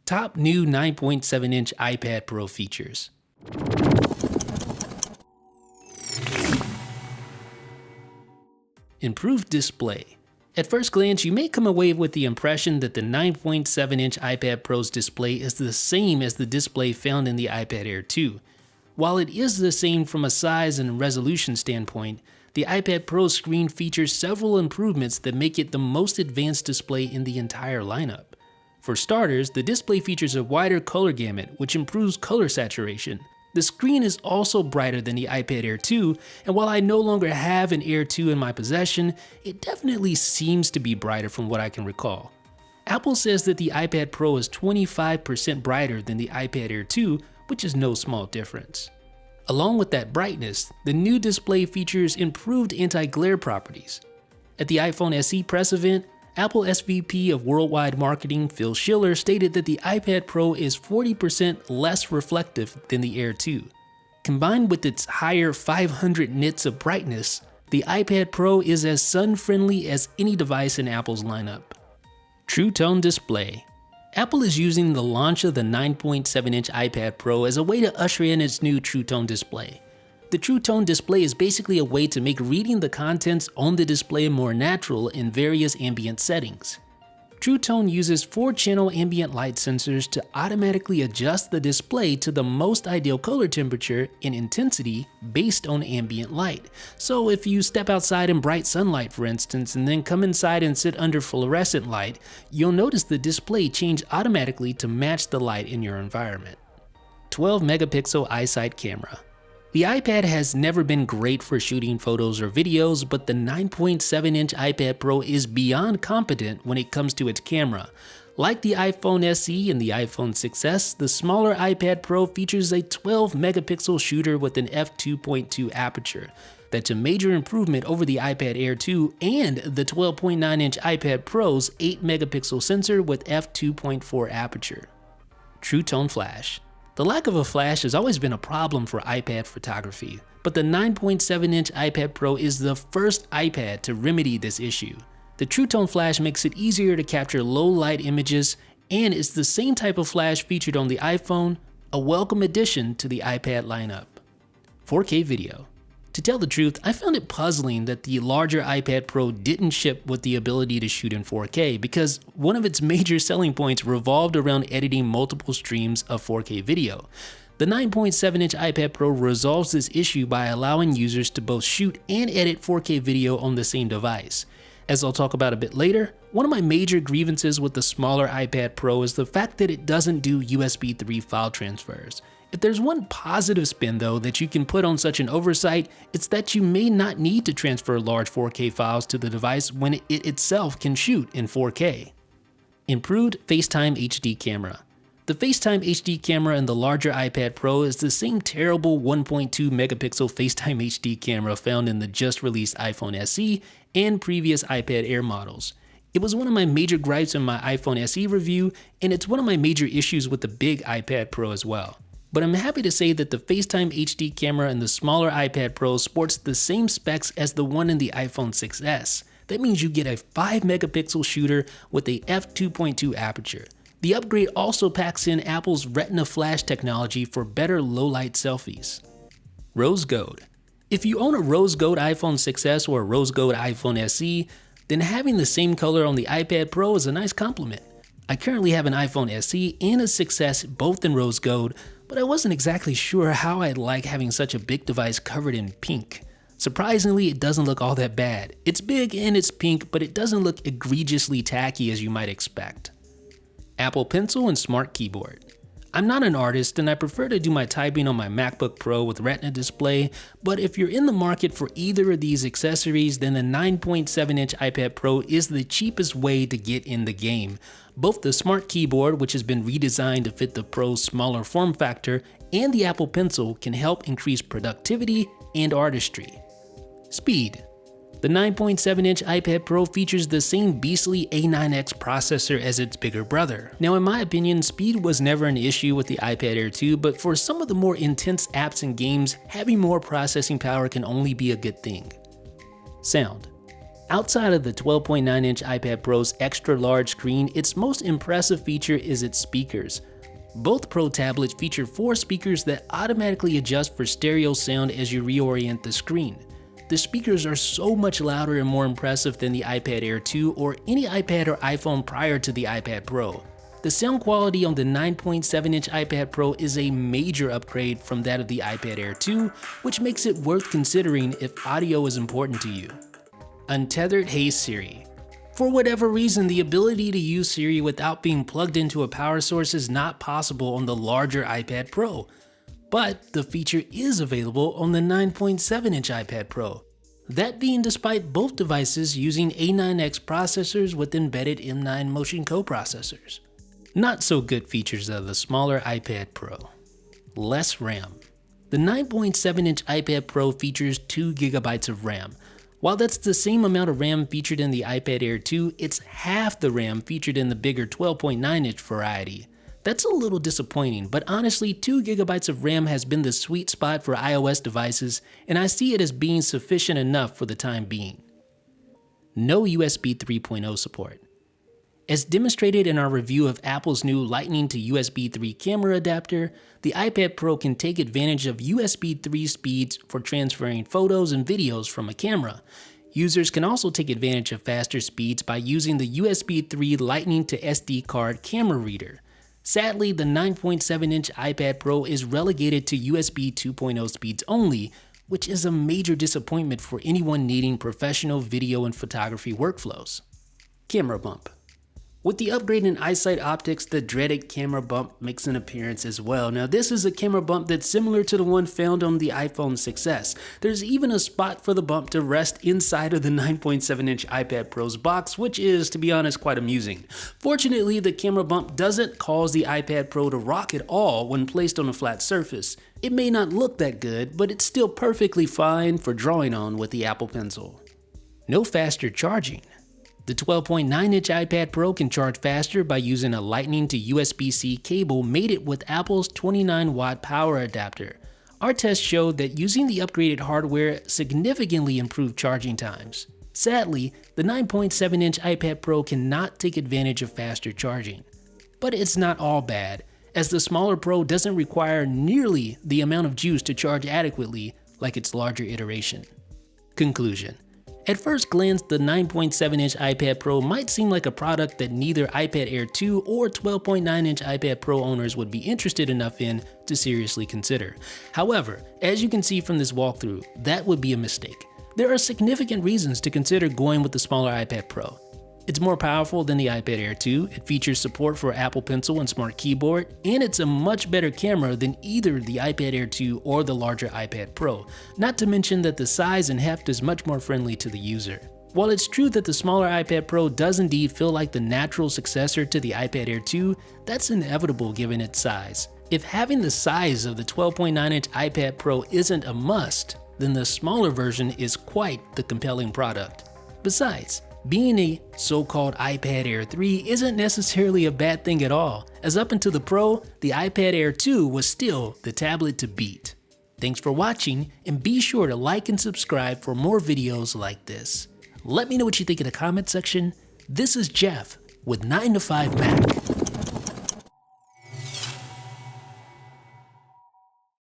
Top new 9.7-inch iPad Pro features. Improved display. At first glance, you may come away with the impression that the 9.7-inch iPad Pro's display is the same as the display found in the iPad Air 2. While it is the same from a size and resolution standpoint, the iPad Pro screen features several improvements that make it the most advanced display in the entire lineup. For starters, the display features a wider color gamut, which improves color saturation. The screen is also brighter than the iPad Air 2, and while I no longer have an Air 2 in my possession, it definitely seems to be brighter from what I can recall. Apple says that the iPad Pro is 25% brighter than the iPad Air 2, which is no small difference. Along with that brightness, the new display features improved anti-glare properties. At the iPhone SE press event, Apple SVP of Worldwide Marketing Phil Schiller stated that the iPad Pro is 40% less reflective than the Air 2. Combined with its higher 500 nits of brightness, the iPad Pro is as sun-friendly as any device in Apple's lineup. True Tone Display. Apple is using the launch of the 9.7-inch iPad Pro as a way to usher in its new True Tone display. The True Tone display is basically a way to make reading the contents on the display more natural in various ambient settings. True Tone uses 4-channel ambient light sensors to automatically adjust the display to the most ideal color temperature and intensity based on ambient light. So if you step outside in bright sunlight, for instance, and then come inside and sit under fluorescent light, you'll notice the display change automatically to match the light in your environment. 12-megapixel iSight camera. The iPad has never been great for shooting photos or videos, but the 9.7-inch iPad Pro is beyond competent when it comes to its camera. Like the iPhone SE and the iPhone 6s, the smaller iPad Pro features a 12-megapixel shooter with an f2.2 aperture. That's a major improvement over the iPad Air 2 and the 12.9-inch iPad Pro's 8-megapixel sensor with f2.4 aperture. True Tone Flash. The lack of a flash has always been a problem for iPad photography, but the 9.7-inch iPad Pro is the first iPad to remedy this issue. The True Tone Flash makes it easier to capture low-light images, and it's the same type of flash featured on the iPhone, a welcome addition to the iPad lineup. 4K video. To tell the truth, I found it puzzling that the larger iPad Pro didn't ship with the ability to shoot in 4K because one of its major selling points revolved around editing multiple streams of 4K video. The 9.7-inch iPad Pro resolves this issue by allowing users to both shoot and edit 4K video on the same device. As I'll talk about a bit later, one of my major grievances with the smaller iPad Pro is the fact that it doesn't do USB 3 file transfers. If there's one positive spin though that you can put on such an oversight, it's that you may not need to transfer large 4K files to the device when it itself can shoot in 4K. Improved FaceTime HD camera. The FaceTime HD camera in the larger iPad Pro is the same terrible 1.2 megapixel FaceTime HD camera found in the just released iPhone SE and previous iPad Air models. It was one of my major gripes in my iPhone SE review, and it's one of my major issues with the big iPad Pro as well. But I'm happy to say that the FaceTime HD camera in the smaller iPad Pro sports the same specs as the one in the iPhone 6s. That means you get a 5-megapixel shooter with a f2.2 aperture. The upgrade also packs in Apple's Retina flash technology for better low-light selfies. Rose Gold. If you own a Rose Gold iPhone 6s or a Rose Gold iPhone SE, then having the same color on the iPad Pro is a nice compliment. I currently have an iPhone SE and a 6s both in Rose Gold, but I wasn't exactly sure how I'd like having such a big device covered in pink. Surprisingly, it doesn't look all that bad. It's big and it's pink, but it doesn't look egregiously tacky as you might expect. Apple Pencil and Smart Keyboard. I'm not an artist and I prefer to do my typing on my MacBook Pro with Retina display, but if you're in the market for either of these accessories, then the 9.7-inch iPad Pro is the cheapest way to get in the game. Both the Smart Keyboard, which has been redesigned to fit the Pro's smaller form factor, and the Apple Pencil can help increase productivity and artistry. Speed. The 9.7-inch iPad Pro features the same beastly A9X processor as its bigger brother. Now in my opinion, speed was never an issue with the iPad Air 2, but for some of the more intense apps and games, having more processing power can only be a good thing. Sound. Outside of the 12.9-inch iPad Pro's extra large screen, its most impressive feature is its speakers. Both Pro tablets feature 4 speakers that automatically adjust for stereo sound as you reorient the screen. The speakers are so much louder and more impressive than the iPad Air 2 or any iPad or iPhone prior to the iPad Pro. The sound quality on the 9.7-inch iPad Pro is a major upgrade from that of the iPad Air 2, which makes it worth considering if audio is important to you. Untethered Hey Siri. For whatever reason, the ability to use Siri without being plugged into a power source is not possible on the larger iPad Pro. But the feature is available on the 9.7-inch iPad Pro. That being despite both devices using A9X processors with embedded M9 Motion coprocessors. Not so good features of the smaller iPad Pro. Less RAM. The 9.7-inch iPad Pro features 2 GB of RAM. While that's the same amount of RAM featured in the iPad Air 2, it's half the RAM featured in the bigger 12.9-inch variety. That's a little disappointing, but honestly, 2 GB of RAM has been the sweet spot for iOS devices, and I see it as being sufficient enough for the time being. No USB 3.0 support. As demonstrated in our review of Apple's new Lightning to USB 3 camera adapter, the iPad Pro can take advantage of USB 3 speeds for transferring photos and videos from a camera. Users can also take advantage of faster speeds by using the USB 3 Lightning to SD card camera reader. Sadly, the 9.7-inch iPad Pro is relegated to USB 2.0 speeds only, which is a major disappointment for anyone needing professional video and photography workflows. Camera bump. With the upgrade in iSight optics, the dreaded camera bump makes an appearance as well. Now, this is a camera bump that's similar to the one found on the iPhone 6s. There's even a spot for the bump to rest inside of the 9.7-inch iPad Pro's box, which is, to be honest, quite amusing. Fortunately, the camera bump doesn't cause the iPad Pro to rock at all when placed on a flat surface. It may not look that good, but it's still perfectly fine for drawing on with the Apple Pencil. No faster charging. The 12.9-inch iPad Pro can charge faster by using a Lightning to USB-C cable mated with Apple's 29-watt power adapter. Our test showed that using the upgraded hardware significantly improved charging times. Sadly, the 9.7-inch iPad Pro cannot take advantage of faster charging. But it's not all bad, as the smaller Pro doesn't require nearly the amount of juice to charge adequately like its larger iteration. Conclusion. At first glance, the 9.7-inch iPad Pro might seem like a product that neither iPad Air 2 or 12.9-inch iPad Pro owners would be interested enough in to seriously consider. However, as you can see from this walkthrough, that would be a mistake. There are significant reasons to consider going with the smaller iPad Pro. It's more powerful than the iPad Air 2, it features support for Apple Pencil and Smart Keyboard, and it's a much better camera than either the iPad Air 2 or the larger iPad Pro, not to mention that the size and heft is much more friendly to the user. While it's true that the smaller iPad Pro does indeed feel like the natural successor to the iPad Air 2, that's inevitable given its size. If having the size of the 12.9-inch iPad Pro isn't a must, then the smaller version is quite the compelling product. Besides, being a so-called iPad Air 3 isn't necessarily a bad thing at all, as up until the Pro, the iPad Air 2 was still the tablet to beat. Thanks for watching, and be sure to like and subscribe for more videos like this. Let me know what you think in the comment section. This is Jeff with 9to5Mac.